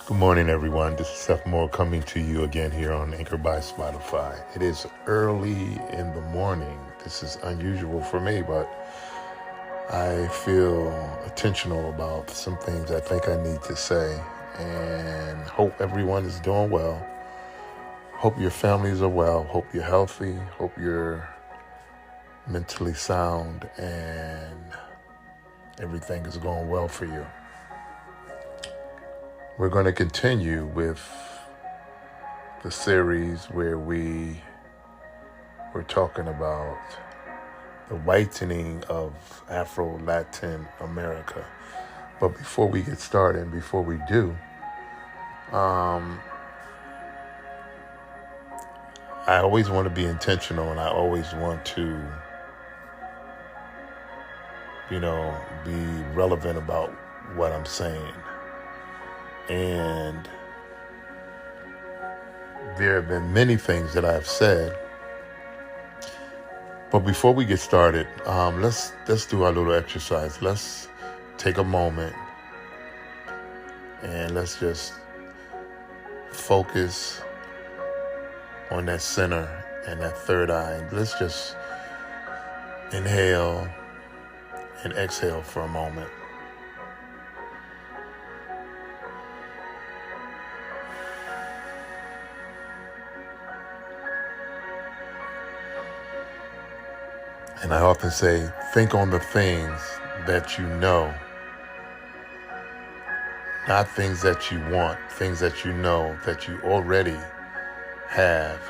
Good morning, everyone. This is Seth Moore coming to you again here on Anchor by Spotify. It is early in the morning. This is unusual for me, but I feel intentional about some things I think I need to say, and hope everyone is doing well. Hope your families are well. Hope you're healthy. Hope you're mentally sound and everything is going well for you. We're going to continue with the series where we were talking about the whitening of Afro Latin America. But before we get started, and before we do, I always want to be intentional, and I always want to, be relevant about what I'm saying. And there have been many things that I've said. But before we get started, let's do our little exercise. Let's take a moment and let's just focus on that center and that third eye. Let's just inhale and exhale for a moment. And I often say, think on the things that you know, not things that you want, things that you know that you already have.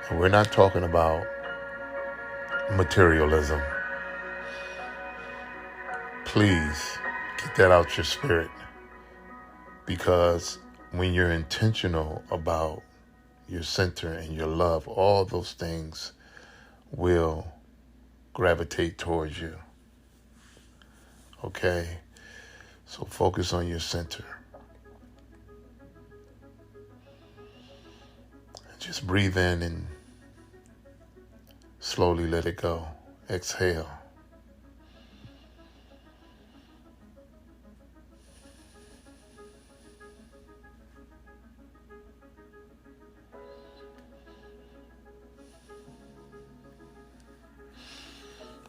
And we're not talking about materialism. Please get that out your spirit, because when you're intentional about your center and your love, all those things will gravitate towards you. Okay? So focus on your center. Just breathe in and slowly let it go. Exhale.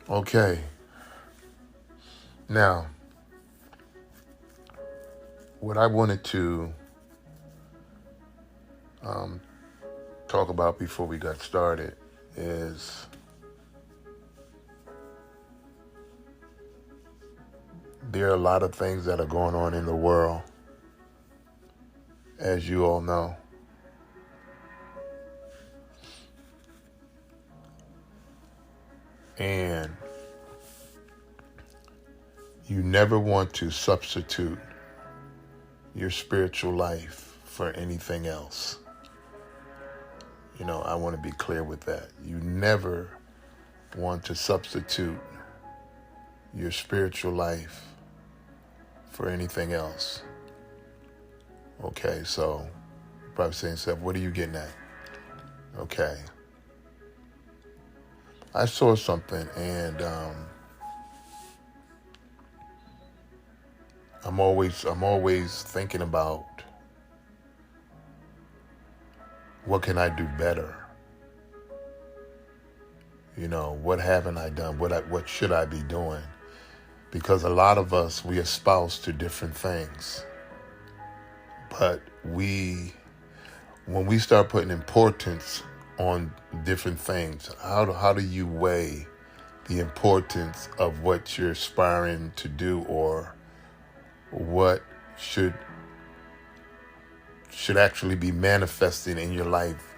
Okay. Now, what I wanted to talk about before we got started is there are a lot of things that are going on in the world, as you all know. And you never want to substitute your spiritual life for anything else. I want to be clear with that. You never want to substitute your spiritual life for anything else. Okay, so you're probably saying, Seth, what are you getting at? Okay. I saw something, and I'm always thinking about what can I do better? What haven't I done? What should I be doing? Because a lot of us, we espouse to different things, but when we start putting importance on different things, how do you weigh the importance of what you're aspiring to do, or what should actually be manifesting in your life,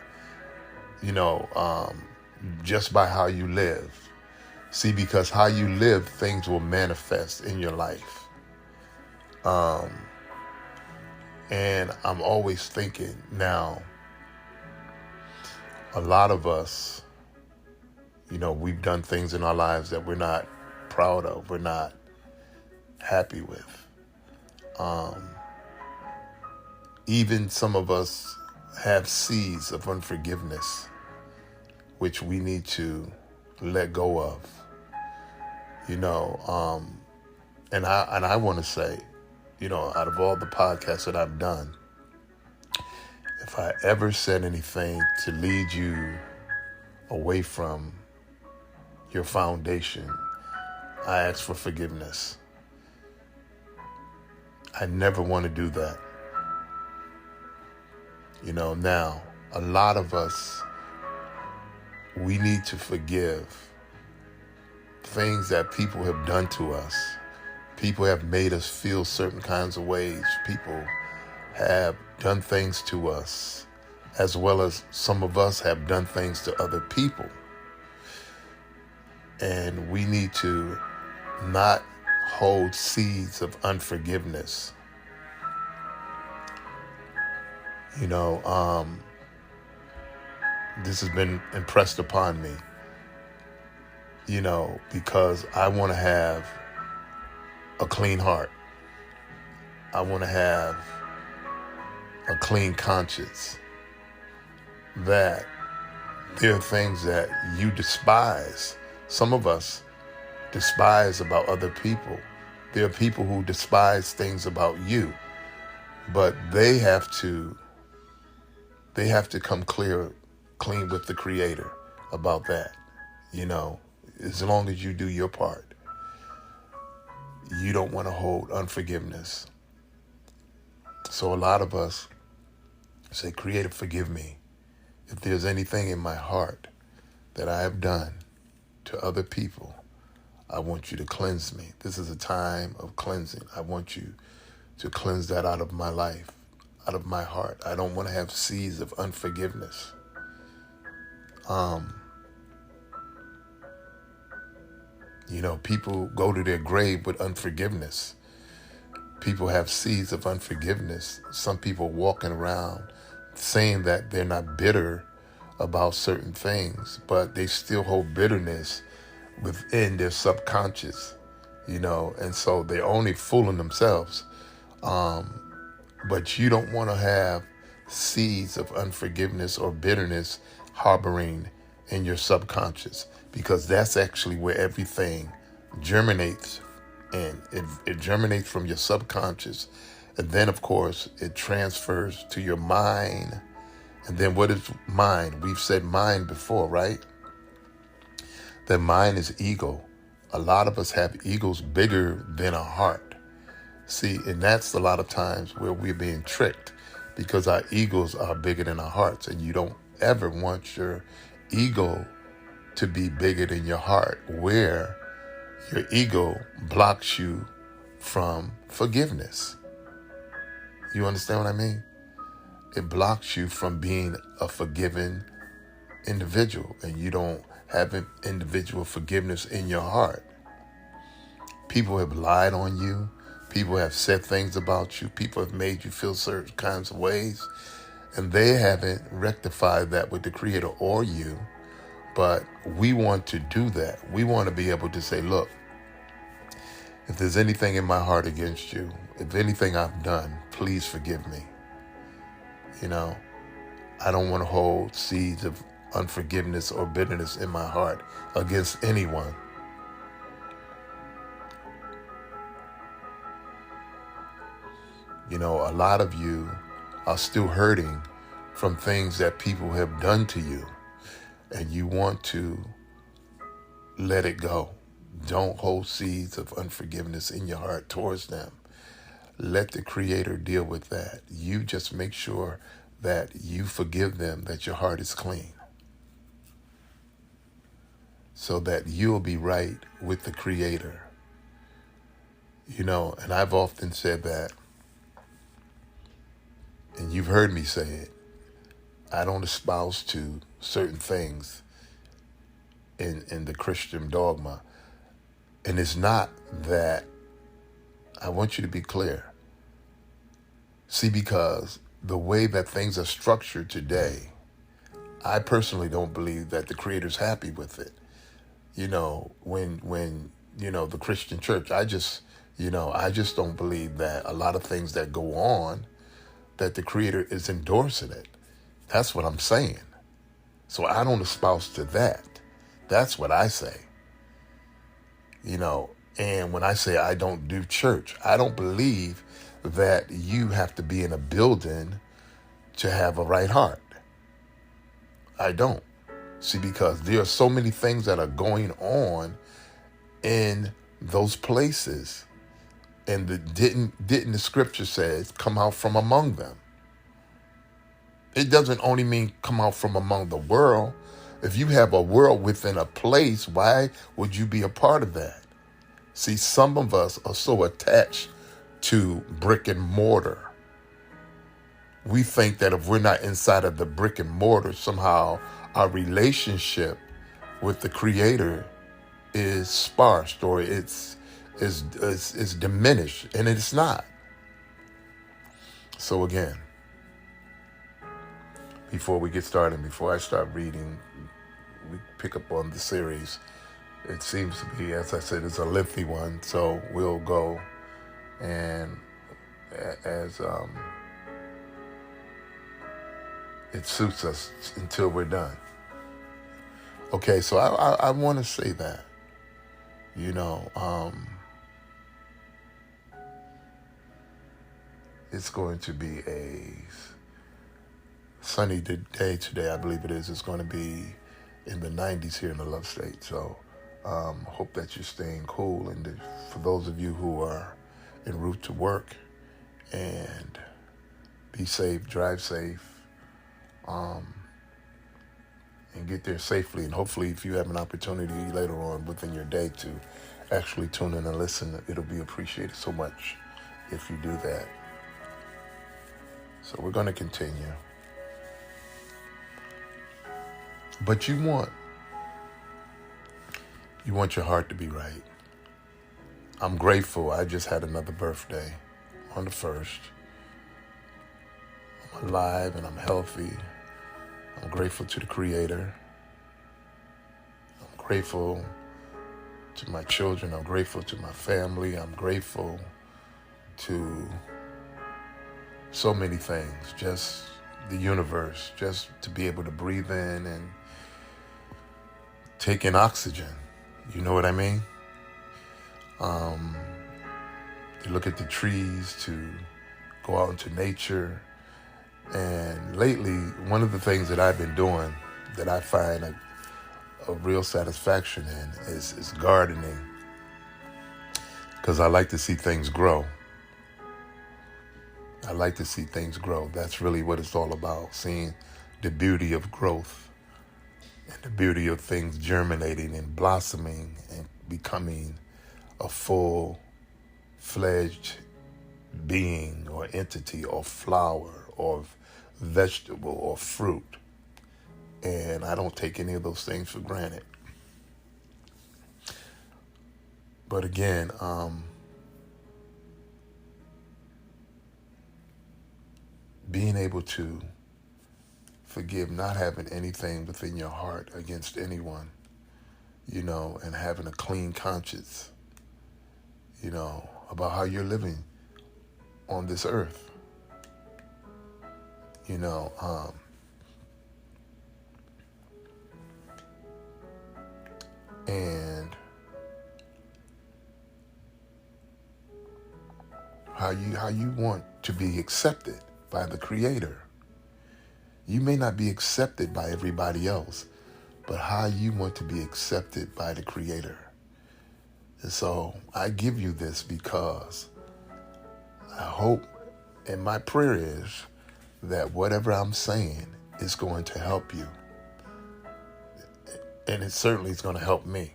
just by how you live? See, because how you live, things will manifest in your life. And I'm always thinking now, a lot of us, we've done things in our lives that we're not proud of, we're not happy with. Even some of us have seeds of unforgiveness, which we need to let go of. And I want to say, out of all the podcasts that I've done, if I ever said anything to lead you away from your foundation, I ask for forgiveness. I never want to do that. Now, a lot of us, we need to forgive things that people have done to us. People have made us feel certain kinds of ways. People have done things to us, as well as some of us have done things to other people. And we need to not hold seeds of unforgiveness. This has been impressed upon me, because I want to have a clean heart. I want to have a clean conscience. That there are things that you despise. Some of us despise about other people. There are people who despise things about you, but they have to come clean with the Creator about that. As long as you do your part, you don't want to hold unforgiveness. So a lot of us say, Creator, forgive me. If there's anything in my heart that I have done to other people, I want you to cleanse me. This is a time of cleansing. I want you to cleanse that out of my life, out of my heart. I don't want to have seeds of unforgiveness. People go to their grave with unforgiveness. People have seeds of unforgiveness. Some people walking around saying that they're not bitter about certain things, but they still hold bitterness within their subconscious, and so they're only fooling themselves. But you don't want to have seeds of unforgiveness or bitterness harboring in your subconscious, because that's actually where everything germinates, and it germinates from your subconscious, and then of course it transfers to your mind. And then what is mind? We've said mind before, right? That mind is ego. A lot of us have egos bigger than our heart. See, and that's a lot of times where we're being tricked, because our egos are bigger than our hearts, and you don't ever want your ego to be bigger than your heart, where your ego blocks you from forgiveness. You understand what I mean? It blocks you from being a forgiven individual, and you don't have individual forgiveness in your heart. People have lied on you. People have said things about you. People have made you feel certain kinds of ways, and they haven't rectified that with the Creator or you. But we want to do that. We want to be able to say, look, if there's anything in my heart against you, if anything I've done, please forgive me. I don't want to hold seeds of unforgiveness or bitterness in my heart against anyone. A lot of you are still hurting from things that people have done to you, and you want to let it go. Don't hold seeds of unforgiveness in your heart towards them. Let the Creator deal with that. You just make sure that you forgive them, that your heart is clean, so that you'll be right with the Creator. And I've often said that, and you've heard me say it, I don't espouse to certain things in the Christian dogma. And it's not that, I want you to be clear. See, because the way that things are structured today, I personally don't believe that the Creator's happy with it. When the Christian church, I just don't believe that a lot of things that go on, that the Creator is endorsing it. That's what I'm saying. So I don't espouse to that. That's what I say. And when I say I don't do church, I don't believe that you have to be in a building to have a right heart. I don't. See, because there are so many things that are going on in those places. And didn't the scripture says come out from among them? It doesn't only mean come out from among the world. If you have a world within a place, why would you be a part of that? See, some of us are so attached to brick and mortar. We think that if we're not inside of the brick and mortar, somehow our relationship with the Creator is sparse or it's diminished, and it's not. So again, before we get started, before I start reading, we pick up on the series. It seems to be, as I said, it's a lengthy one, so we'll go and as it suits us until we're done. Okay, so I want to say that, it's going to be a sunny day today, I believe it is. It's going to be in the 90s here in the Love State. So hope that you're staying cool. And for those of you who are en route to work, and be safe, drive safe, and get there safely. And hopefully if you have an opportunity later on within your day to actually tune in and listen, it'll be appreciated so much if you do that. So we're going to continue. But you want your heart to be right. I'm grateful. I just had another birthday on the 1st. I'm alive and I'm healthy. I'm grateful to the Creator. I'm grateful to my children. I'm grateful to my family. I'm grateful to so many things. Just the universe. Just to be able to breathe in and take in oxygen. You know what I mean? To look at the trees, to go out into nature. And lately, one of the things that I've been doing that I find a real satisfaction in is gardening. Because I like to see things grow. I like to see things grow. That's really what it's all about, seeing the beauty of growth and the beauty of things germinating and blossoming and becoming a full-fledged being or entity or flower or vegetable or fruit. And I don't take any of those things for granted. But again, being able to forgive, not having anything within your heart against anyone, and having a clean conscience, about how you're living on this earth. And how you want to be accepted by the Creator. You may not be accepted by everybody else, but how you want to be accepted by the Creator. And so I give you this because I hope, and my prayer is that whatever I'm saying is going to help you. And it certainly is going to help me.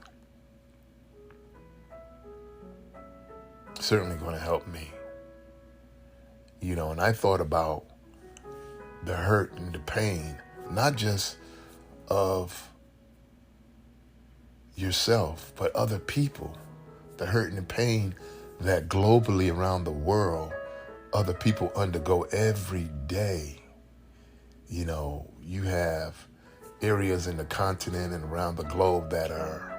Certainly going to help me. And I thought about the hurt and the pain, not just of yourself, but other people. The hurt and the pain that globally around the world, other people undergo every day. You have areas in the continent and around the globe that are,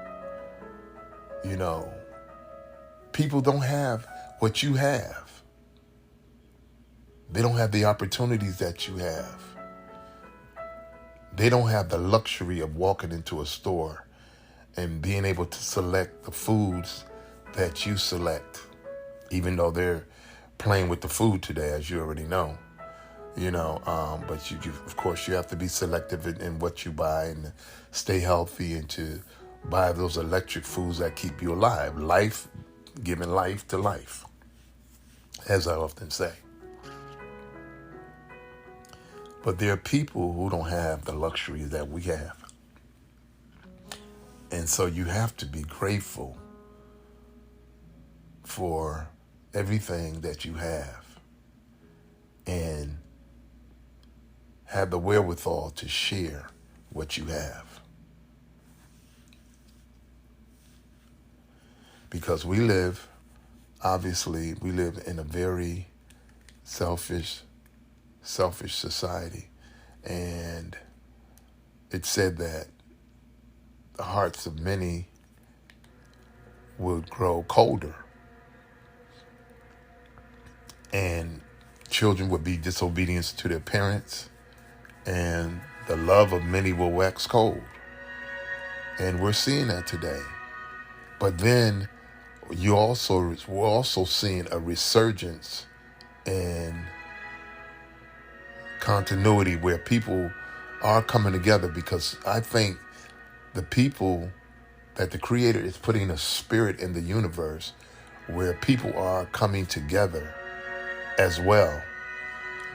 people don't have what you have. They don't have the opportunities that you have. They don't have the luxury of walking into a store and being able to select the foods that you select, even though they're playing with the food today, as you already know. But you of course, you have to be selective in what you buy and stay healthy and to buy those electric foods that keep you alive. Life, giving life to life, as I often say. But there are people who don't have the luxury that we have. And so you have to be grateful for everything that you have and have the wherewithal to share what you have. Because we live in a very selfish society. And it said that the hearts of many would grow colder. And children would be disobedient to their parents. And the love of many will wax cold. And we're seeing that today. But then we're also seeing a resurgence in continuity where people are coming together, because I think the people that the Creator is putting a spirit in the universe where people are coming together as well.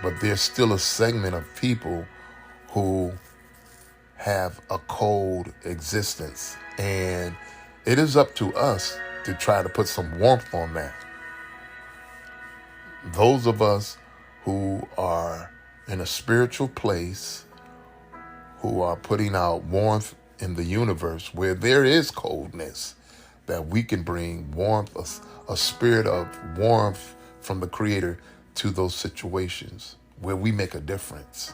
But there's still a segment of people who have a cold existence. And it is up to us to try to put some warmth on that. Those of us who are in a spiritual place, who are putting out warmth in the universe where there is coldness, that we can bring warmth, a spirit of warmth from the Creator to those situations where we make a difference.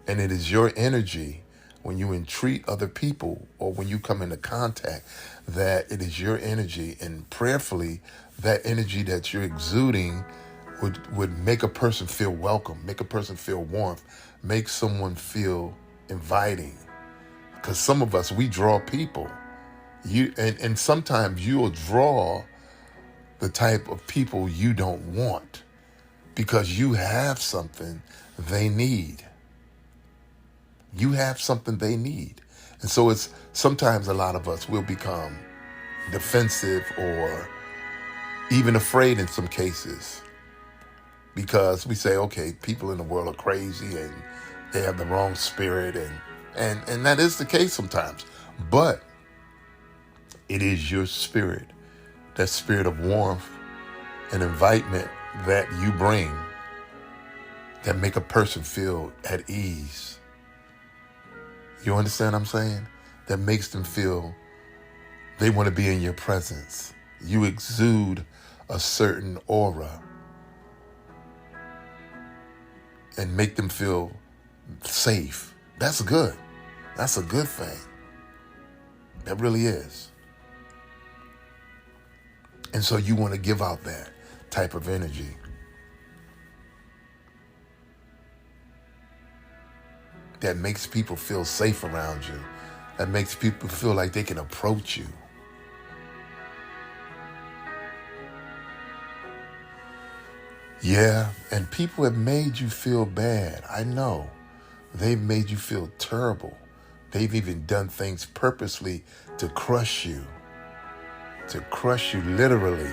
And it is your energy when you entreat other people or when you come into contact, that it is your energy, and prayerfully that energy that you're exuding would make a person feel welcome, make a person feel warmth, make someone feel inviting. Because some of us, we draw people. And sometimes you'll draw the type of people you don't want because you have something they need. You have something they need. And so it's sometimes a lot of us will become defensive or even afraid in some cases, because we say, okay, people in the world are crazy and they have the wrong spirit, and that is the case sometimes. But it is your spirit, that spirit of warmth and invitement that you bring, that make a person feel at ease. You understand what I'm saying? That makes them feel they want to be in your presence. You exude a certain aura and make them feel safe. That's good. That's a good thing. That really is. And so you want to give out that type of energy. That makes people feel safe around you. That makes people feel like they can approach you. Yeah, and people have made you feel bad. I know. They've made you feel terrible. They've even done things purposely to crush you literally,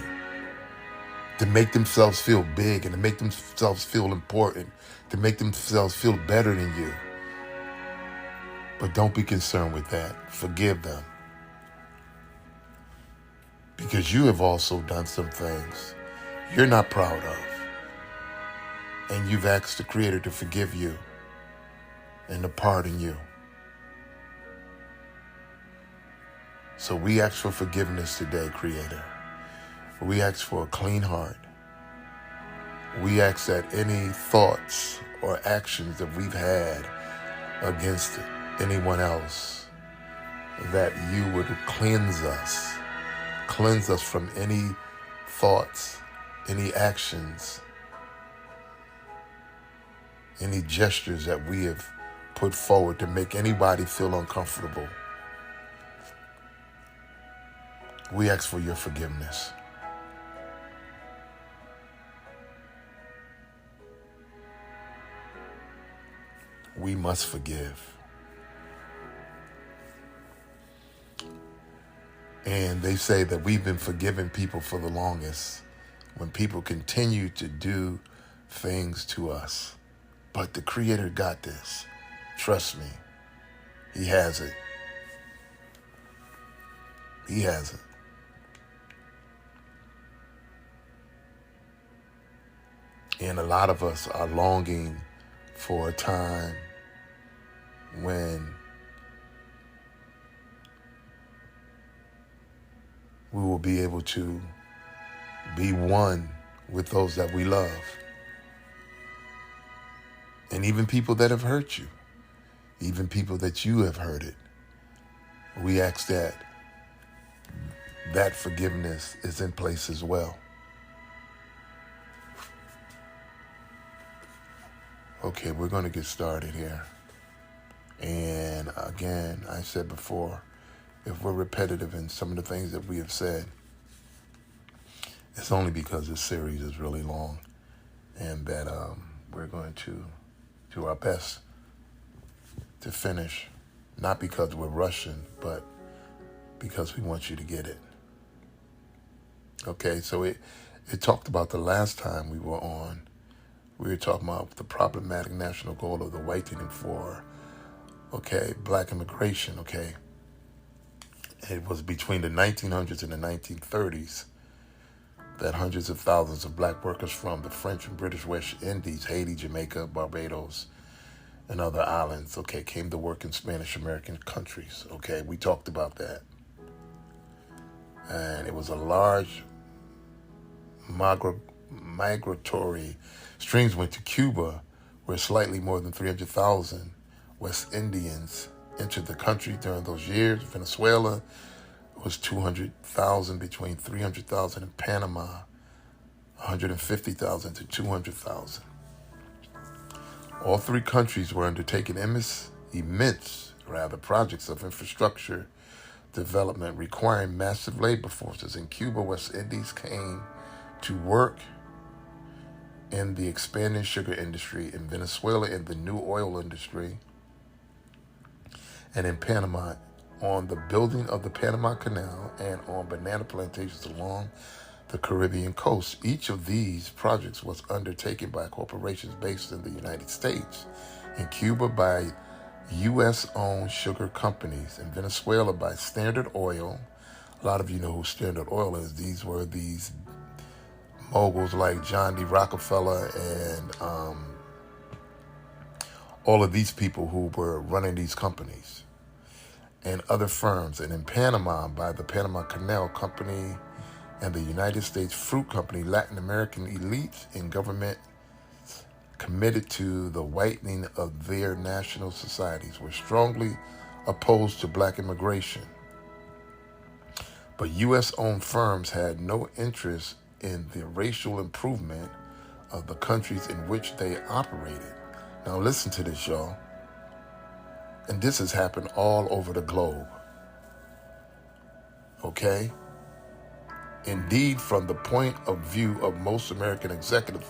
to make themselves feel big and to make themselves feel important, to make themselves feel better than you. But don't be concerned with that. Forgive them. Because you have also done some things you're not proud of. And you've asked the Creator to forgive you and to pardon you. So we ask for forgiveness today, Creator. We ask for a clean heart. We ask that any thoughts or actions that we've had against anyone else, that you would cleanse us from any thoughts, any actions, any gestures that we have put forward to make anybody feel uncomfortable. We ask for your forgiveness. we must forgive. And they say that we've been forgiving people for the longest when people continue to do things to us. But the Creator got this. Trust me. He has it. He has it. And a lot of us are longing for a time when we will be able to be one with those that we love. And even people that have hurt you, even people that you have hurted. We ask that forgiveness is in place as well. Okay, we're going to get started here. And again, I said before, if we're repetitive in some of the things that we have said, it's only because this series is really long and that we're going to do our best to finish, not because we're rushing, but because we want you to get it. Okay, so it talked about the last time we were on. We were talking about the problematic national goal of the Whitening for, black immigration, It was between the 1900s and the 1930s that hundreds of thousands of black workers from the French and British West Indies, Haiti, Jamaica, Barbados, and other islands, came to work in Spanish-American countries, We talked about that. And it was a large migratory streams went to Cuba, where slightly more than 300,000 West Indians entered the country during those years. Venezuela was 200,000, between 300,000 in Panama, 150,000 to 200,000. All three countries were undertaking immense projects of infrastructure development requiring massive labor forces. In Cuba, West Indies came to work in the expanding sugar industry, in Venezuela in the new oil industry, and in Panama on the building of the Panama Canal and on banana plantations along the Caribbean coast. Each of these projects was undertaken by corporations based in the United States. In Cuba by U.S.-owned sugar companies. In Venezuela by Standard Oil. A lot of you know who Standard Oil is. These were these moguls like John D. Rockefeller and all of these people who were running these companies and other firms. And in Panama by the Panama Canal Company and the United States Fruit Company. Latin American elites in government committed to the whitening of their national societies were strongly opposed to black immigration. But U.S.-owned firms had no interest in the racial improvement of the countries in which they operated. Now listen to this, y'all. And this has happened all over the globe. Indeed, from the point of view of most American executives,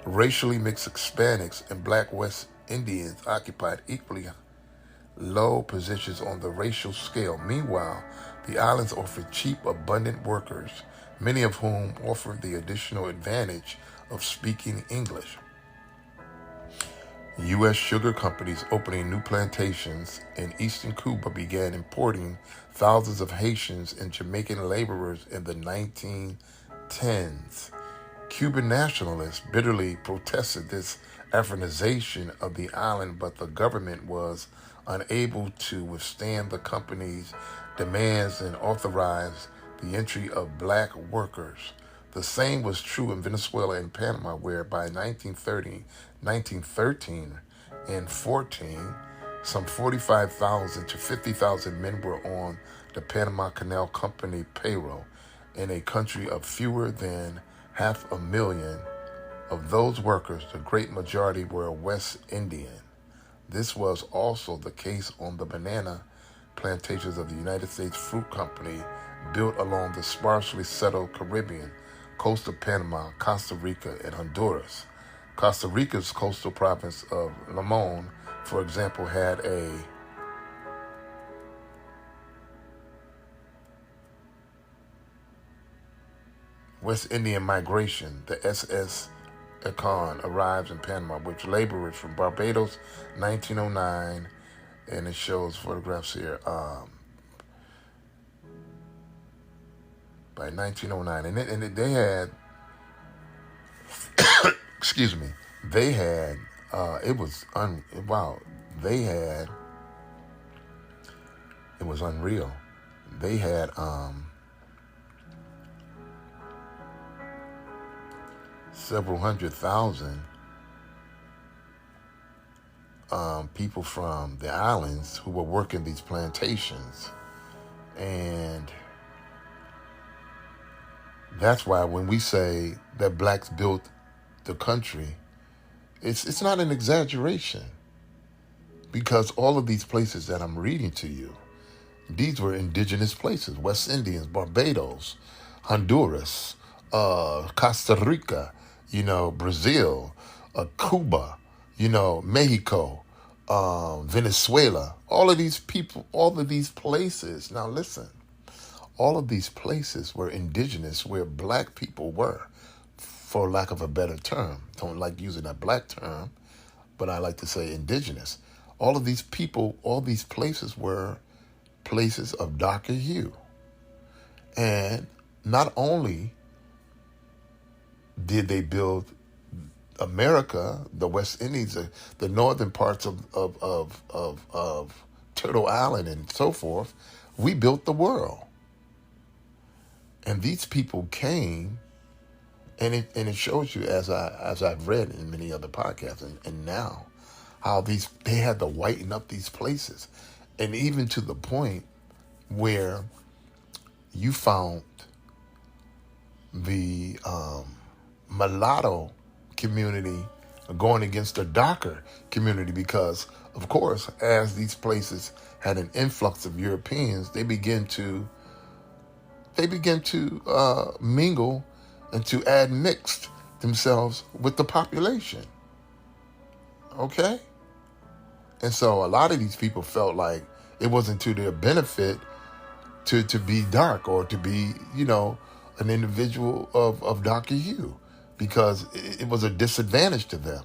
racially mixed Hispanics and black West Indians occupied equally low positions on the racial scale. Meanwhile, the islands offered cheap, abundant workers, many of whom offered the additional advantage of speaking English. U.S. sugar companies opening new plantations in eastern Cuba began importing thousands of Haitians and Jamaican laborers in the 1910s. Cuban nationalists bitterly protested this Afronization of the island, but the government was unable to withstand the company's demands and authorized the entry of black workers. The same was true in Venezuela and Panama, where by 1913 and 14, some 45,000 to 50,000 men were on the Panama Canal Company payroll. In a country of fewer than 500,000 of those workers, the great majority were West Indian. This was also the case on the banana plantations of the United States Fruit Company built along the sparsely settled Caribbean coast of Panama, Costa Rica, and Honduras. Costa Rica's coastal province of Limon for example, had a West Indian migration. The SS Econ arrives in Panama with laborers from Barbados, 1909, and it shows photographs here by 1909, they had, excuse me, they had it was unreal. They had several 100,000 people from the islands who were working these plantations. And that's why when we say that blacks built the country, it's not an exaggeration, because all of these places that I'm reading to you, these were indigenous places: West Indians, Barbados, Honduras, Costa Rica, Brazil, Cuba, Mexico, Venezuela. All of these people, all of these places. Now listen, all of these places were indigenous, where black people were, for lack of a better term. Don't like using that black term, but I like to say indigenous. All of these people, all these places were places of darker hue. And not only did they build America, the West Indies, the northern parts of Turtle Island and so forth, we built the world. And these people came, and it shows you, as I've read in many other podcasts, and now, how they had to whiten up these places, and even to the point where you found the mulatto community going against the darker community, because, of course, as these places had an influx of Europeans, they begin to mingle and to admix themselves with the population. Okay? And so a lot of these people felt like it wasn't to their benefit to be dark, or to be, an individual of darker hue, because it was a disadvantage to them.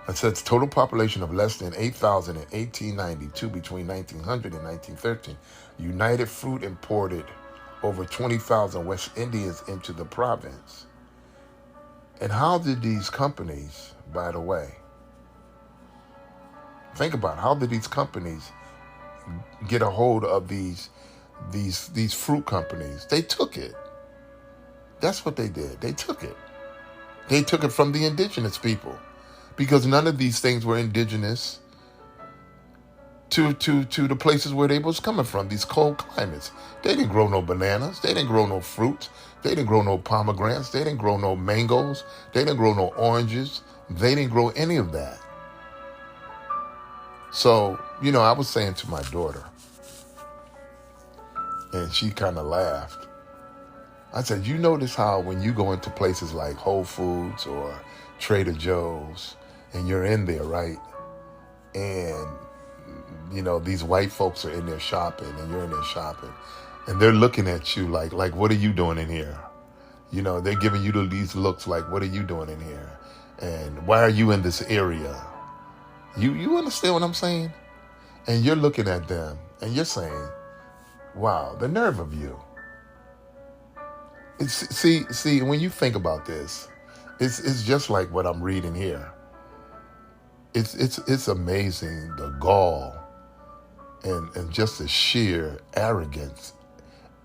It says total population of less than 8,000 in 1892. Between 1900 and 1913, United Fruit imported over 20,000 West Indians into the province. And how did these companies, by the way, think about how did these companies get a hold of these fruit companies? They took it. That's what they did. They took it. They took it from the indigenous people, because none of these things were indigenous to the places where they was coming from, these cold climates. They didn't grow no bananas. They didn't grow no fruits. They didn't grow no pomegranates. They didn't grow no mangoes. They didn't grow no oranges. They didn't grow any of that. So, I was saying to my daughter, and she kind of laughed. I said, you notice how when you go into places like Whole Foods or Trader Joe's, and you're in there, right? And, these white folks are in there shopping, and you're in there shopping, and they're looking at you like, what are you doing in here? They're giving you these looks like, what are you doing in here? And why are you in this area? You understand what I'm saying? And you're looking at them, and you're saying, wow, the nerve of you. See, when you think about this, it's just like what I'm reading here. It's amazing, the gall and just the sheer arrogance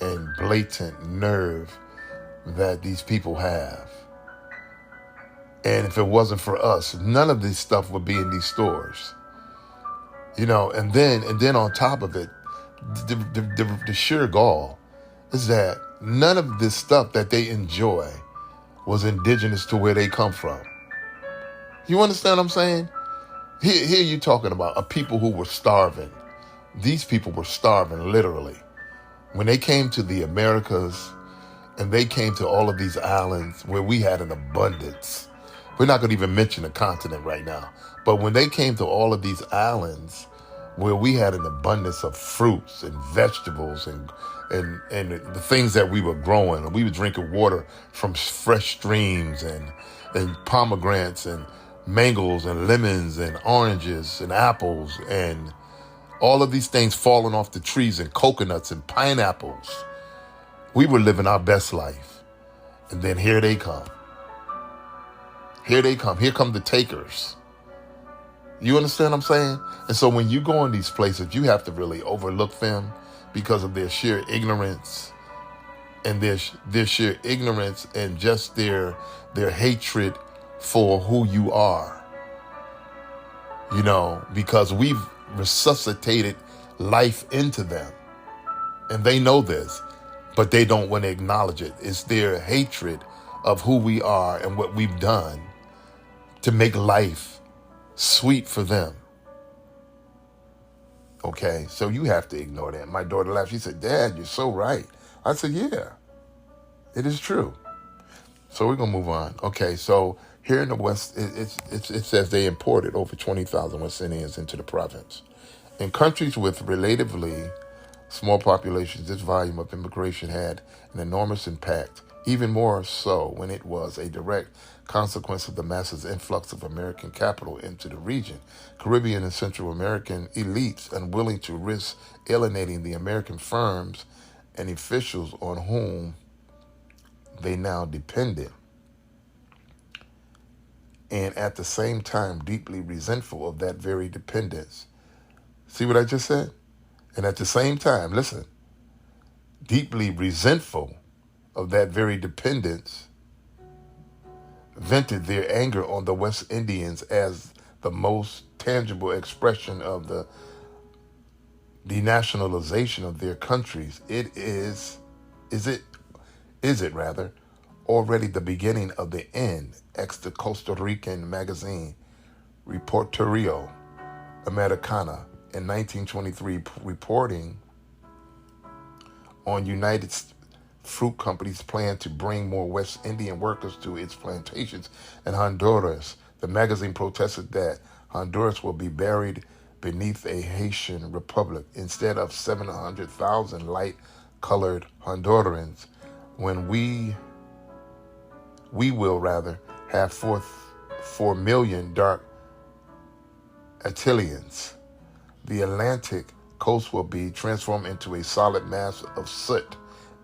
and blatant nerve that these people have. And if it wasn't for us, none of this stuff would be in these stores. And then on top of it, the sheer gall is that none of this stuff that they enjoy was indigenous to where they come from. You understand what I'm saying? Here you're talking about a people who were starving. These people were starving, literally. When they came to the Americas, and they came to all of these islands where we had an abundance We're not going to even mention the continent right now. But when they came to all of these islands where we had an abundance of fruits and vegetables and the things that we were growing, and we were drinking water from fresh streams and pomegranates and mangoes and lemons and oranges and apples and all of these things falling off the trees and coconuts and pineapples. We were living our best life. And then here they come. Here they come. Here come the takers. You understand what I'm saying? And so when you go in these places, you have to really overlook them because of their sheer ignorance and their sheer ignorance and just their hatred for who you are. You know, because we've resuscitated life into them. And they know this, but they don't want to acknowledge it. It's their hatred of who we are and what we've done to make life sweet for them. Okay, so you have to ignore that. My daughter laughed. She said, "Dad, you're so right." I said, "Yeah, it is true." So we're going to move on. Okay, so here in the West, it says they imported over 20,000 West Indians into the province. In countries with relatively small populations, this volume of immigration had an enormous impact, even more so when it was a direct consequence of the massive influx of American capital into the region. Caribbean and Central American elites, unwilling to risk alienating the American firms and officials on whom they now depended, and at the same time deeply resentful of that very dependence. See what I just said? And at the same time, listen, deeply resentful of that very dependence, vented their anger on the West Indians as the most tangible expression of the denationalization of their countries. Is it already the beginning of the end? Ex the Costa Rican magazine Reportorio Americana in 1923, reporting on United Fruit Company's plan to bring more West Indian workers to its plantations in Honduras. The magazine protested that Honduras will be buried beneath a Haitian republic instead of 700,000 light-colored Hondurans, when we will rather have 4 million dark Atilians. The Atlantic coast will be transformed into a solid mass of soot,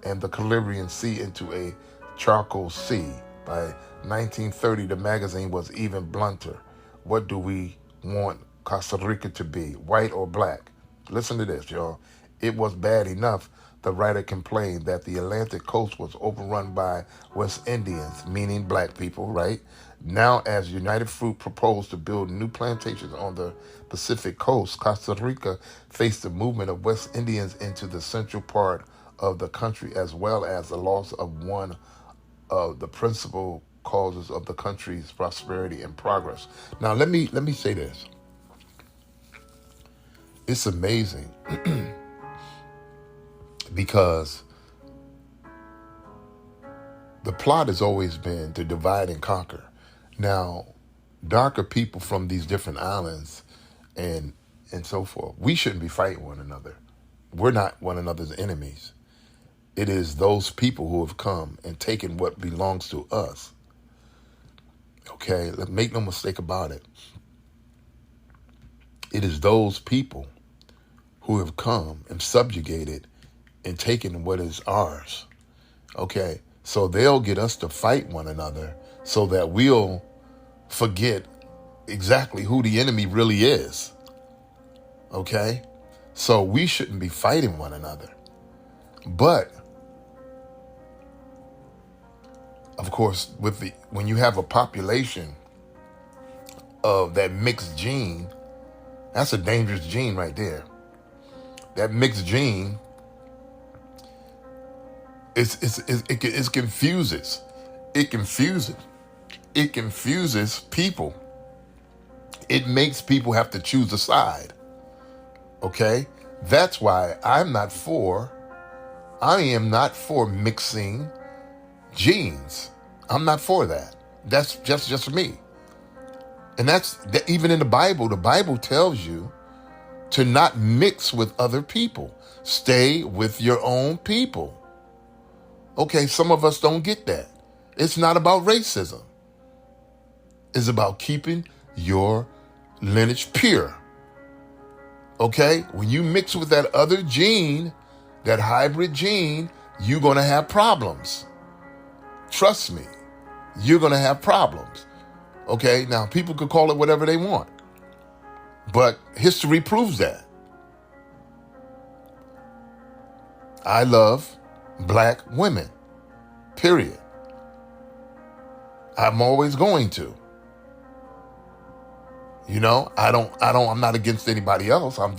and the Caribbean Sea into a charcoal sea. By 1930, the magazine was even blunter. What do we want Costa Rica to be, white or black? Listen to this, y'all. It was bad enough, the writer complained, that the Atlantic coast was overrun by West Indians, meaning black people, right? Now, as United Fruit proposed to build new plantations on the Pacific coast, Costa Rica faced the movement of West Indians into the central part of the country, as well as the loss of one of the principal causes of the country's prosperity and progress. Now, let me say this. It's amazing because the plot has always been to divide and conquer. Now, darker people from these different islands and so forth, we shouldn't be fighting one another. We're not one another's enemies. It is those people who have come and taken what belongs to us. Okay, make no mistake about it. It is those people who have come and subjugated and taken what is ours. Okay, so they'll get us to fight one another so that we'll forget exactly who the enemy really is. Okay, so we shouldn't be fighting one another. But of course, when you have a population of that mixed gene, that's a dangerous gene right there. That mixed gene, it confuses. It confuses people. It makes people have to choose a side. Okay? That's why I am not for mixing genes. I'm not for that. That's just me. And even in the Bible tells you to not mix with other people. Stay with your own people. Okay, some of us don't get that. It's not about racism. It's about keeping your lineage pure. Okay? When you mix with that other gene, that hybrid gene, you're going to have problems. Trust me, you're going to have problems. Okay? Now, people could call it whatever they want, but history proves that. I love black women, period. I'm always going to. You know, I'm not against anybody else. I'm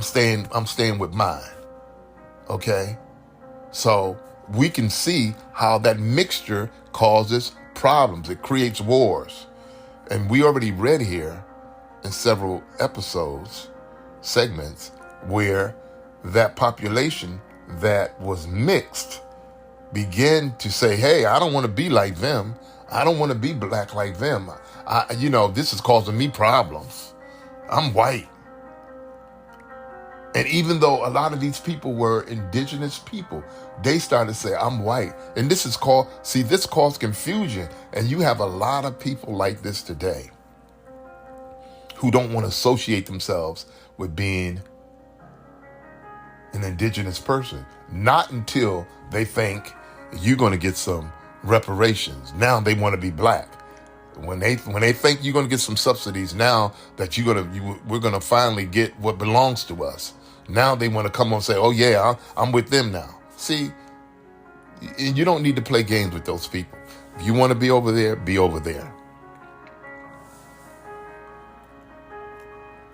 staying with mine. Okay? So we can see how that mixture causes problems. It creates wars. And we already read here in several segments, where that population that was mixed began to say, hey, I don't want to be like them. I don't want to be black like them. This is causing me problems. I'm white. And even though a lot of these people were indigenous people, they started to say, I'm white. And this caused confusion. And you have a lot of people like this today who don't want to associate themselves with being an indigenous person. Not until they think you're going to get some reparations. Now they want to be black. When they think you're going to get some subsidies, now that we're going to finally get what belongs to us. Now they want to come on and say, oh yeah, I'm with them now. See, you don't need to play games with those people. If you want to be over there, be over there.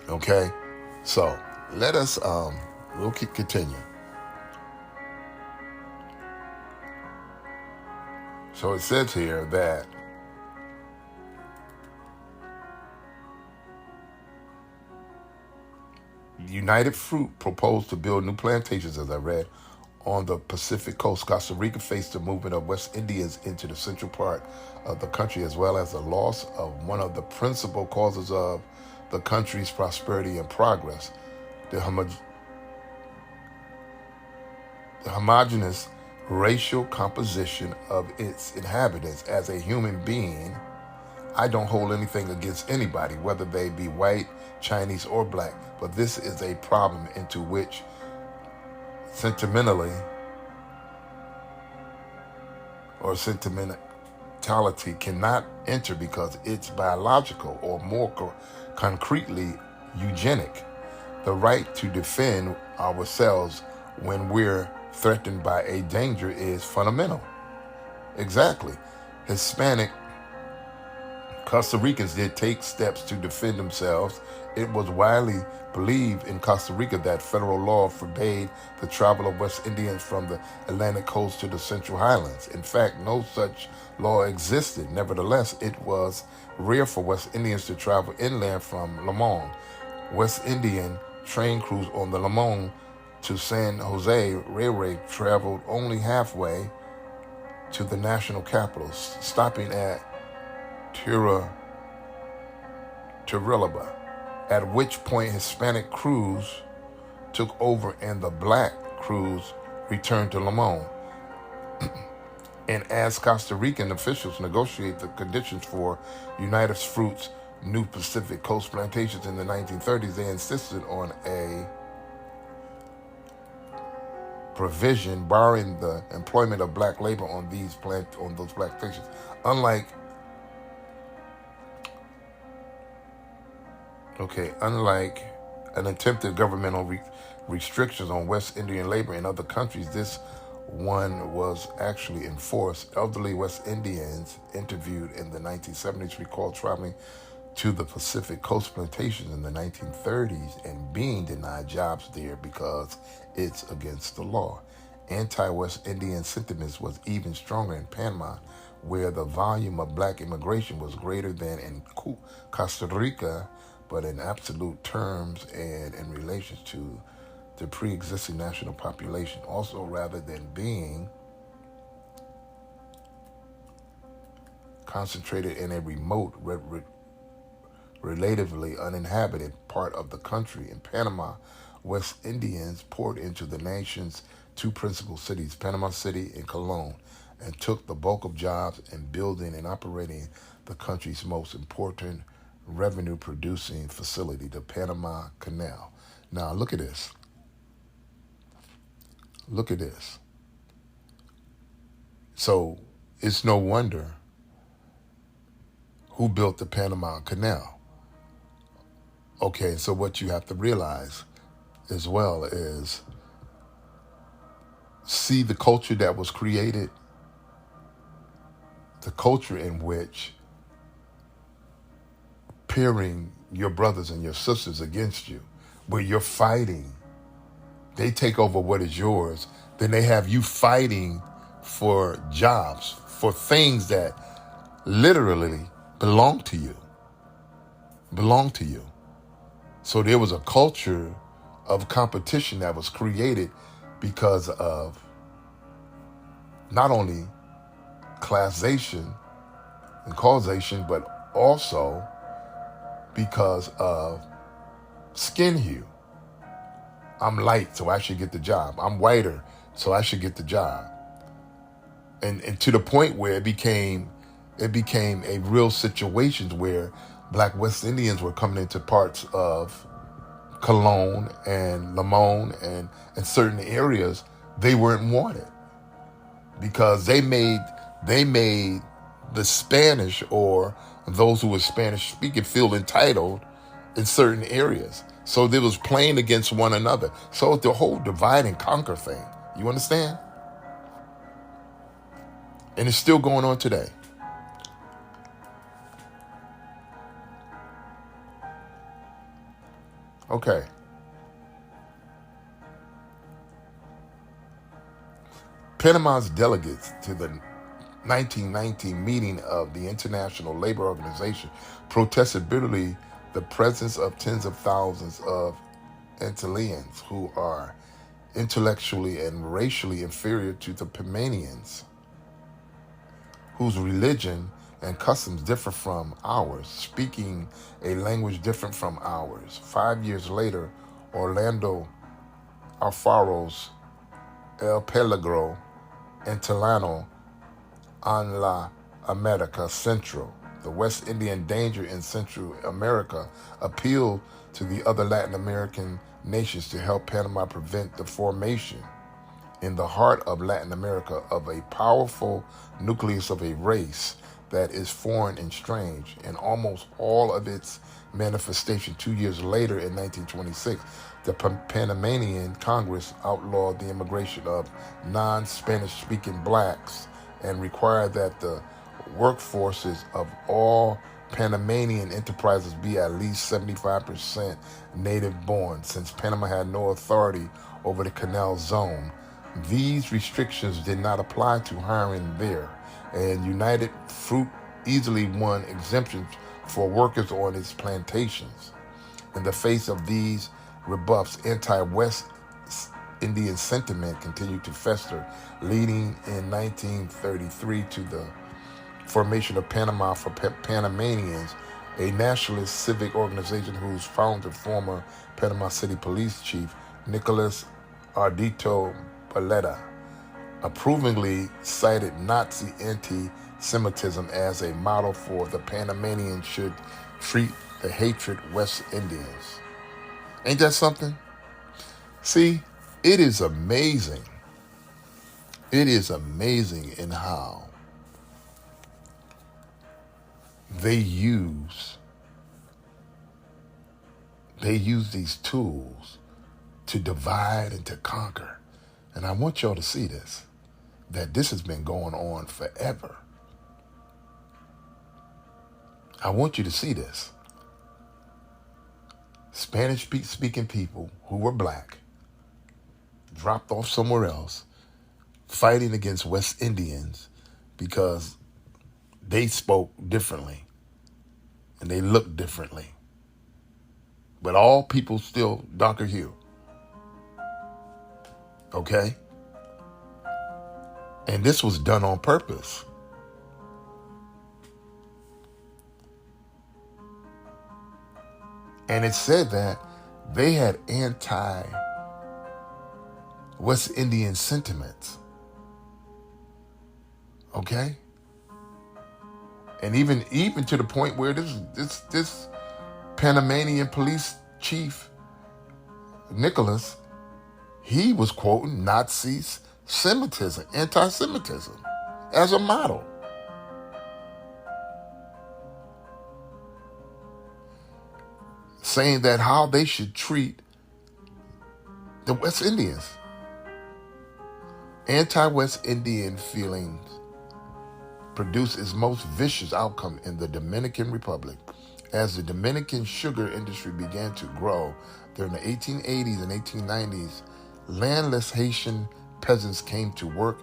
Okay? So let us, we'll continue. So it says here that United Fruit proposed to build new plantations, as I read, on the Pacific coast. Costa Rica faced the movement of West Indians into the central part of the country, as well as the loss of one of the principal causes of the country's prosperity and progress, the homogeneous racial composition of its inhabitants. As a human being, I don't hold anything against anybody, whether they be white, Chinese, or black, but this is a problem into which sentimentality cannot enter, because it's biological, or more concretely, eugenic. The right to defend ourselves when we're threatened by a danger is fundamental. Exactly. Hispanic Costa Ricans did take steps to defend themselves. It was widely believed in Costa Rica that federal law forbade the travel of West Indians from the Atlantic coast to the Central Highlands. In fact, no such law existed. Nevertheless, it was rare for West Indians to travel inland from Limon. West Indian train crews on the Limon to San Jose Railway traveled only halfway to the national capital, stopping at Turrialba, at which point Hispanic crews took over and the black crews returned to Limon. And as Costa Rican officials negotiate the conditions for United Fruit's new Pacific Coast plantations in the 1930s, they insisted on a provision barring the employment of black labor on those plantations. Unlike an attempted governmental restrictions on West Indian labor in other countries, this one was actually enforced. Elderly West Indians interviewed in the 1970s recall traveling to the Pacific Coast plantations in the 1930s and being denied jobs there because it's against the law. Anti-West Indian sentiments was even stronger in Panama, where the volume of black immigration was greater than in Costa Rica, but in absolute terms and in relation to the pre-existing national population. Also, rather than being concentrated in a remote, relatively uninhabited part of the country. In Panama, West Indians poured into the nation's two principal cities, Panama City and Colón, and took the bulk of jobs in building and operating the country's most important revenue-producing facility, the Panama Canal. Now, look at this. Look at this. So, it's no wonder who built the Panama Canal. Okay, so what you have to realize as well is see the culture that was created, the culture in which peering your brothers and your sisters against you, where you're fighting. They take over what is yours, then they have you fighting for jobs, for things that literally belong to you. Belong to you. So there was a culture of competition that was created because of not only classation and causation, but also because of skin hue. I'm light, so I should get the job. I'm whiter, so I should get the job. And to the point where it became a real situation where Black West Indians were coming into parts of Colón and Limón and certain areas. They weren't wanted because they made the Spanish or those who were Spanish speaking feel entitled in certain areas. So they was playing against one another. So the whole divide and conquer thing, you understand? And it's still going on today. Okay. Panama's delegates to the 1919 meeting of the International Labor Organization protested bitterly the presence of tens of thousands of Antilleans who are intellectually and racially inferior to the Panamanians, whose religion and customs differ from ours, speaking a language different from ours. 5 years later, Orlando Alfaro's El Peligro Antillano en la America Central, the West Indian danger in Central America, appealed to the other Latin American nations to help Panama prevent the formation in the heart of Latin America of a powerful nucleus of a race that is foreign and strange. In almost all of its manifestation 2 years later in 1926, the Panamanian Congress outlawed the immigration of non-Spanish speaking blacks and required that the workforces of all Panamanian enterprises be at least 75% native born, since Panama had no authority over the canal zone. These restrictions did not apply to hiring there, and United Fruit easily won exemptions for workers on its plantations. In the face of these rebuffs, anti-West Indian sentiment continued to fester, leading in 1933 to the formation of Panama for Panamanians, a nationalist civic organization whose founder, former Panama City Police Chief Nicolas Ardito Paleta, approvingly cited Nazi anti-Semitism as a model for the Panamanians should treat the hatred West Indians. Ain't that something? See, it is amazing. It is amazing in how they use these tools to divide and to conquer. And I want y'all to see this, that this has been going on forever. I want you to see this. Spanish-speaking people who were black, dropped off somewhere else, fighting against West Indians because they spoke differently and they looked differently. But all people still darker hue. Okay? And this was done on purpose. And it said that they had anti-West Indian sentiments. Okay? And even to the point where this Panamanian police chief, Nicholas, he was quoting Nazi Semitism, anti-Semitism, as a model. Saying that how they should treat the West Indians. Anti-West Indian feelings produced its most vicious outcome in the Dominican Republic. As the Dominican sugar industry began to grow during the 1880s and 1890s, landless Haitian peasants came to work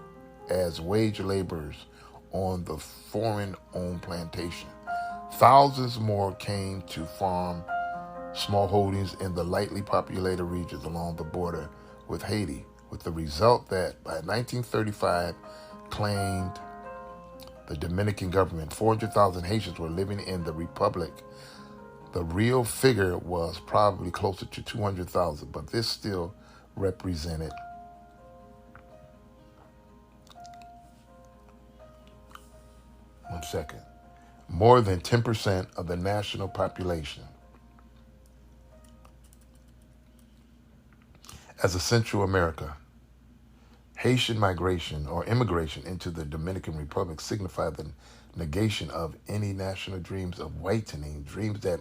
as wage laborers on the foreign-owned plantation. Thousands more came to farm small holdings in the lightly populated regions along the border with Haiti, with the result that by 1935 claimed the Dominican government 400,000 Haitians were living in the Republic. The real figure was probably closer to 200,000, but this still represented more than 10% of the national population. As a Central America, Haitian migration or immigration into the Dominican Republic signified the negation of any national dreams of whitening, dreams that,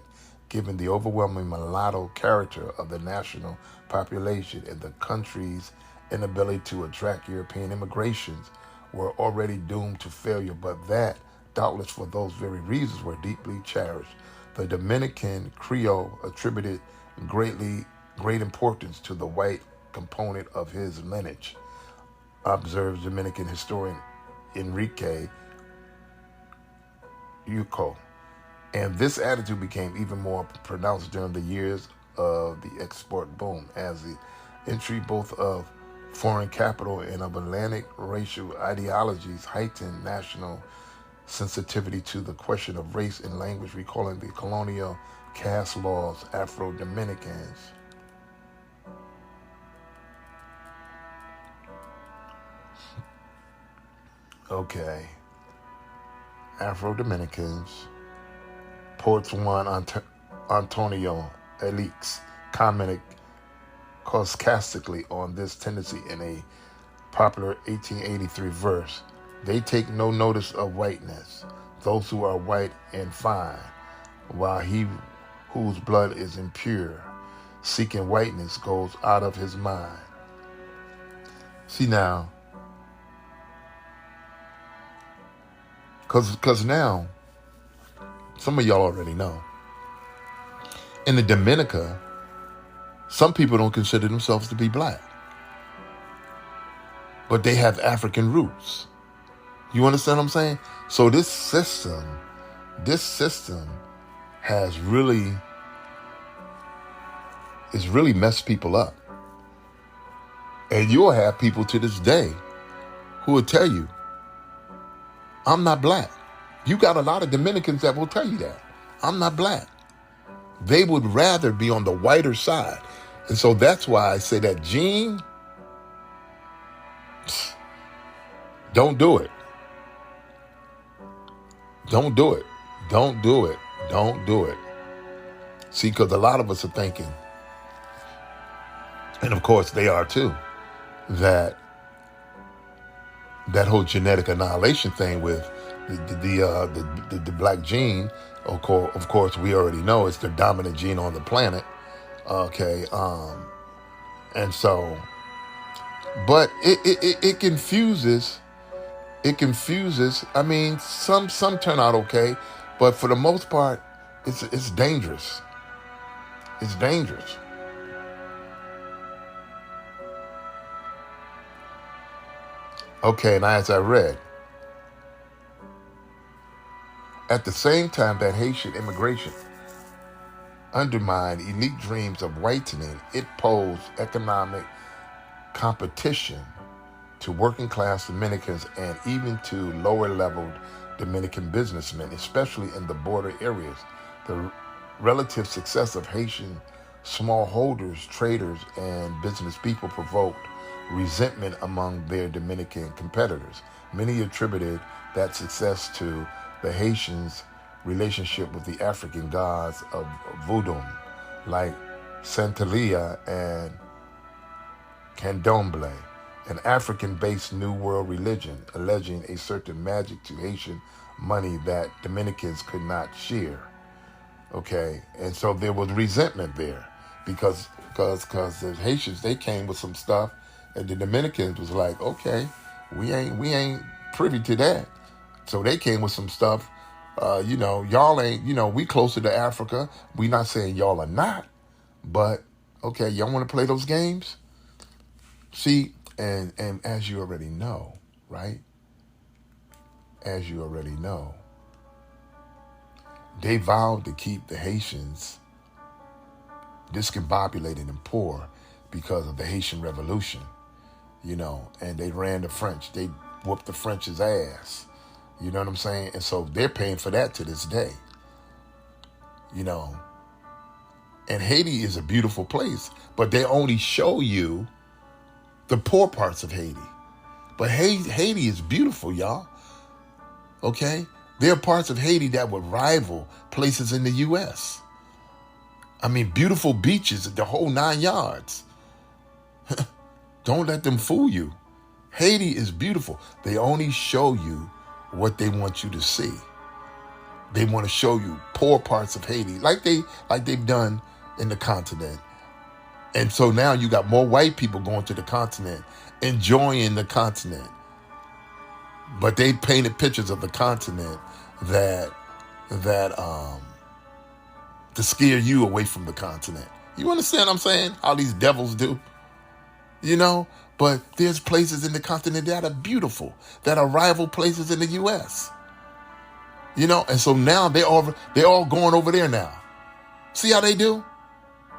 given the overwhelming mulatto character of the national population and the country's inability to attract European immigrations, were already doomed to failure, but that, doubtless for those very reasons, were deeply cherished. The Dominican Creole attributed great importance to the white component of his lineage, observes Dominican historian Enrique Uco. And this attitude became even more pronounced during the years of the export boom, as the entry both of foreign capital and of Atlantic racial ideologies heightened national sensitivity to the question of race and language, recalling the colonial caste laws. Afro-Dominicans Afro-Dominicans, poets Juan Antonio Elix commented sarcastically on this tendency in a popular 1883 verse. They take no notice of whiteness, those who are white and fine, while he whose blood is impure, seeking whiteness, goes out of his mind. See now, because now, some of y'all already know, in the Dominica, some people don't consider themselves to be black, but they have African roots. You understand what I'm saying? So this system has really messed people up. And you'll have people to this day who will tell you, I'm not black. You got a lot of Dominicans that will tell you that. I'm not black. They would rather be on the whiter side. And so that's why I say that gene, don't do it. Don't do it. Don't do it. Don't do it. See, because a lot of us are thinking, and of course they are too, that whole genetic annihilation thing with the black gene, of course we already know it's the dominant gene on the planet. Okay, and so, but it confuses. It confuses. I mean, some turn out okay, but for the most part, it's dangerous. It's dangerous. Okay, and as I read, at the same time that Haitian immigration undermined elite dreams of whitening, it posed economic competition to working class Dominicans and even to lower leveled Dominican businessmen, especially in the border areas. The relative success of Haitian smallholders, traders, and business people provoked resentment among their Dominican competitors. Many attributed that success to the Haitians' relationship with the African gods of voodoo, like Santeria and Candomblé, an African-based New World religion, alleging a certain magic to Haitian money that Dominicans could not share. Okay, and so there was resentment there because the Haitians, they came with some stuff, and the Dominicans was like, okay, we ain't privy to that. So they came with some stuff. Y'all ain't, we closer to Africa. We not saying y'all are not, but okay, y'all want to play those games? See, and as you already know, right? As you already know, they vowed to keep the Haitians discombobulated and poor because of the Haitian Revolution, and they ran the French. They whooped the French's ass. You know what I'm saying? And so they're paying for that to this day. And Haiti is a beautiful place, but they only show you the poor parts of Haiti. But Haiti is beautiful, y'all. Okay? There are parts of Haiti that would rival places in the U.S. I mean, beautiful beaches, the whole 9 yards. Don't let them fool you. Haiti is beautiful. They only show you what they want you to see. They want to show you poor parts of Haiti, like they've done in the continent. And so now you got more white people going to the continent, enjoying the continent. But they painted pictures of the continent that to scare you away from the continent. You understand what I'm saying? How these devils do? But there's places in the continent that are beautiful, that are rival places in the U.S. And so now they're all going over there now. See how they do?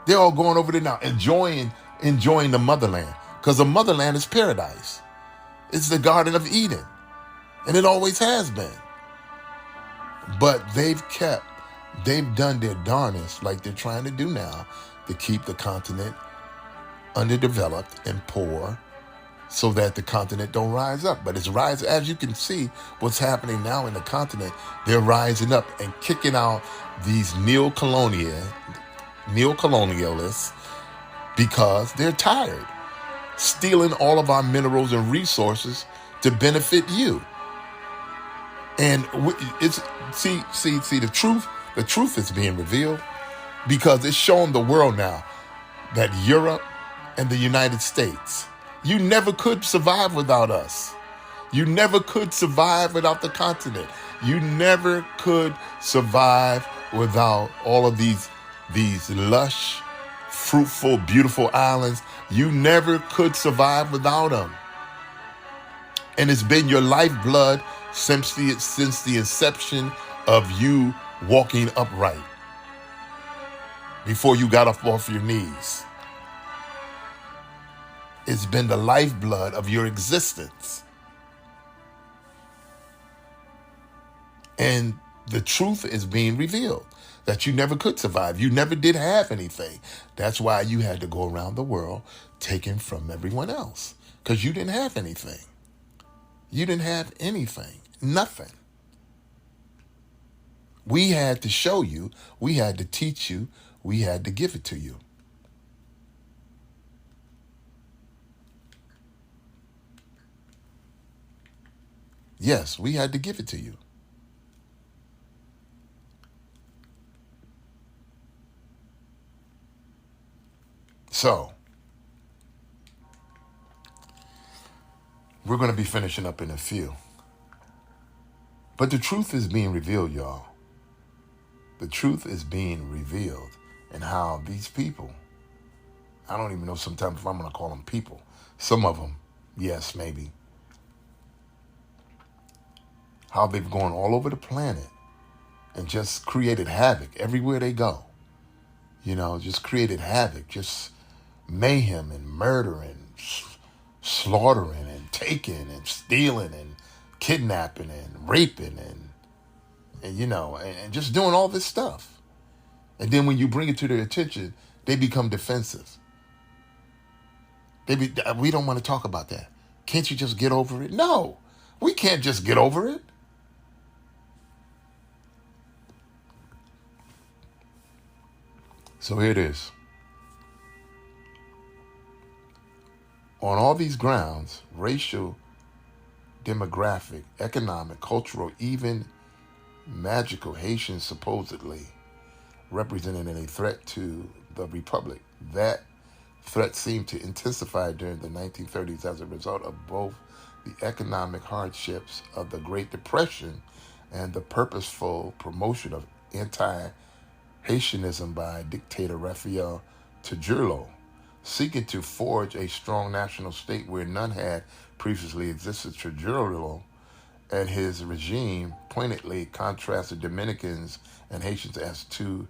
They're all going over there now, enjoying the motherland, because the motherland is paradise. It's the Garden of Eden, and it always has been. But they've done their darnest, like they're trying to do now, to keep the continent underdeveloped and poor, so that the continent don't rise up. But it's rising. As you can see, what's happening now in the continent, they're rising up and kicking out these neocolonialists because they're tired, stealing all of our minerals and resources to benefit you. And it's see the truth. The truth is being revealed because it's showing the world now that Europe and the United States, you never could survive without us. You never could survive without the continent. You never could survive without all of these lush, fruitful, beautiful islands. You never could survive without them. And it's been your lifeblood since the inception of you walking upright, before you got up off your knees. It's been the lifeblood of your existence. And the truth is being revealed, that you never could survive. You never did have anything. That's why you had to go around the world taking from everyone else, because you didn't have anything. You didn't have anything, nothing. We had to show you, we had to teach you, we had to give it to you. Yes, we had to give it to you. So, we're going to be finishing up in a few. But the truth is being revealed, y'all. The truth is being revealed, and how these people, I don't even know sometimes if I'm going to call them people. Some of them, yes, maybe. How they've gone all over the planet and just created havoc everywhere they go. Just created havoc, just mayhem and murder and slaughtering and taking and stealing and kidnapping and raping and just doing all this stuff. And then when you bring it to their attention, they become defensive. We don't want to talk about that. Can't you just get over it? No, we can't just get over it. So here it is. On all these grounds, racial, demographic, economic, cultural, even magical, Haitians supposedly represented a threat to the Republic. That threat seemed to intensify during the 1930s as a result of both the economic hardships of the Great Depression and the purposeful promotion of anti-Haitianism by dictator Raphael Trujillo, seeking to forge a strong national state where none had previously existed. Trujillo and his regime pointedly contrasted Dominicans and Haitians as two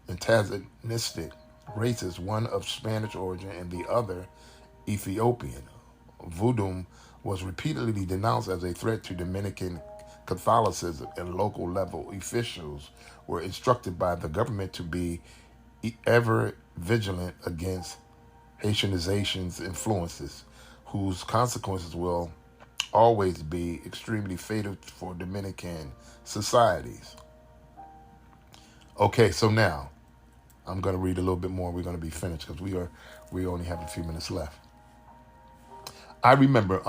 antagonistic races, one of Spanish origin and the other Ethiopian. Voodoo was repeatedly denounced as a threat to Dominican Catholicism, and local level officials were instructed by the government to be ever vigilant against Haitianization's influences, whose consequences will always be extremely fatal for Dominican societies. Okay, so now I'm going to read a little bit more. We're going to be finished because we only have a few minutes left. I remember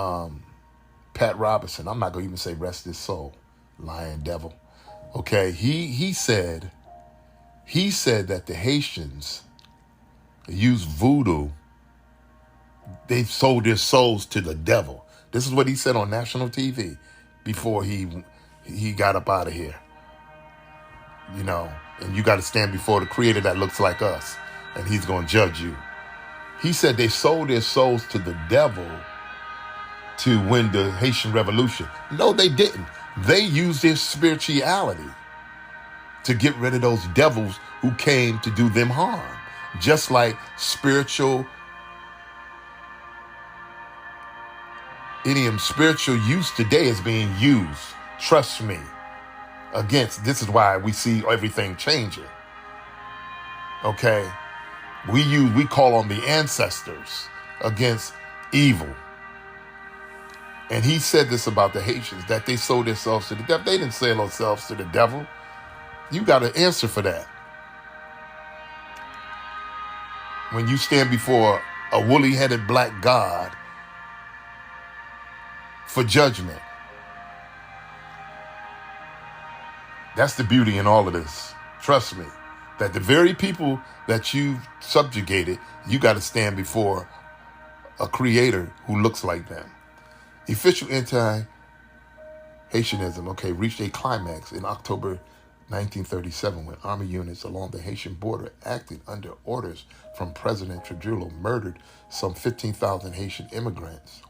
Pat Robertson. I'm not going to even say rest his soul, lying devil. Okay, he said that the Haitians use voodoo. They sold their souls to the devil. This is what he said on national TV before he got up out of here. You know, and you got to stand before the creator that looks like us, and he's going to judge you. He said they sold their souls to the devil to win the Haitian Revolution. No, they didn't. They used their spirituality to get rid of those devils who came to do them harm. Just like spiritual use today is being used. Trust me. This is why we see everything changing. Okay? We call on the ancestors against evil. And he said this about the Haitians, that they sold themselves to the devil. They didn't sell themselves to the devil. You got to answer for that. When you stand before a woolly-headed black God for judgment. That's the beauty in all of this. Trust me, that the very people that you've subjugated, you got to stand before a creator who looks like them. Official anti-Haitianism, reached a climax in October 1937 when army units along the Haitian border, acting under orders from President Trujillo, murdered some 15,000 Haitian immigrants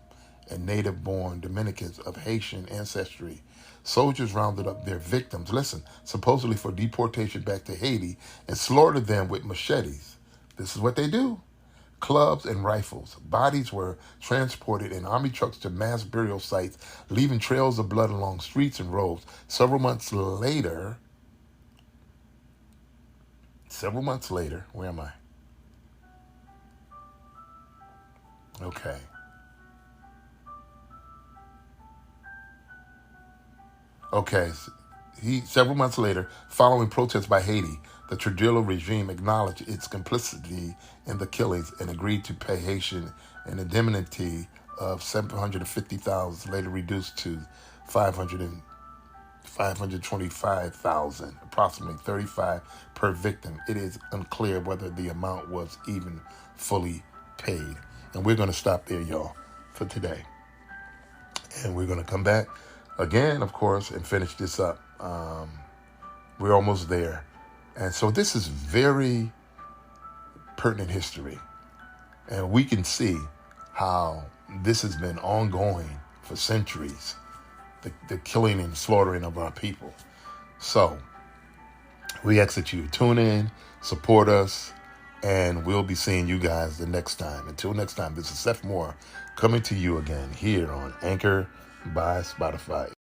and native-born Dominicans of Haitian ancestry. Soldiers rounded up their victims, supposedly for deportation back to Haiti, and slaughtered them with machetes. This is what they do. Clubs and rifles. Bodies were transported in army trucks to mass burial sites, leaving trails of blood along streets and roads. Several months later, where am I? Okay. Several months later, following protests by Haiti, the Trujillo regime acknowledged its complicity in the killings and agreed to pay Haitian an indemnity of $750,000, later reduced to $525,000, approximately $35 per victim. It is unclear whether the amount was even fully paid. And we're going to stop there, y'all, for today. And we're going to come back again, of course, and finish this up. We're almost there. And so this is very pertinent history. And we can see how this has been ongoing for centuries, the killing and slaughtering of our people. So we ask that you tune in, support us, and we'll be seeing you guys the next time. Until next time, this is Seth Moore coming to you again here on Anchor by Spotify.